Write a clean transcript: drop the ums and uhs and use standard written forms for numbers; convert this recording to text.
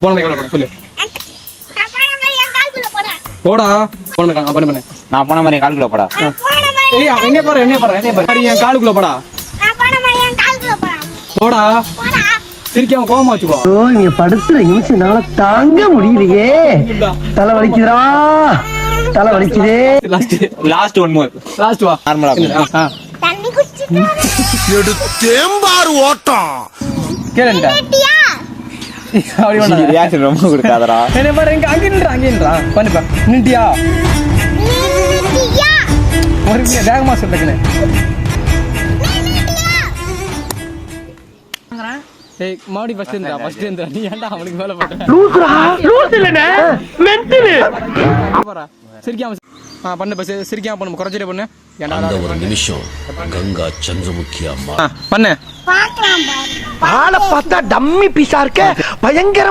போன சொல்லு போடா பண்ணு நான் போன மாதிரி கால்குள்ள போடா. என்ன பாரு என் காலுக்குள்ள போடா போடா சிரிக்காம கோவமா வச்சுக்கோ. நீங்க படுத்துற நிமிஷம்னால தாங்க முடியலையே. தலை வலிக்குதுடா, தலை வலிக்குதே. Last one more. லாஸ்ட் வா நார்மலா தேம்பாறு ஓட்டம் கேளுடா அப்படி பண்ணாத. ரியாக்ஷன் ரொம்ப கொடுக்காதடா. என்ன பாரு அங்கன்றா பண்ணுப்பா நின்ட்டியா ஒரு வேகமா சொல்லுங்கண்ணே. ஏய் மாடி ஃபர்ஸ்ட் இருந்தா நீ ஏன்டா அவனுக்கு மேல போட்ட லூசுடா, லூசு இல்லனே, மென்டல். போறா சிரிக்காம பண்ணு பஸ் சிரிக்காம பண்ணு குறஞ்சிட்டே பண்ணு ஏன்டா அந்த ஒரு நிமிஷம் கங்கா சந்திரமுகி அம்மா பண்ணு ஆளை பார்த்தா டம்மி பீஸா இருக்க, பயங்கர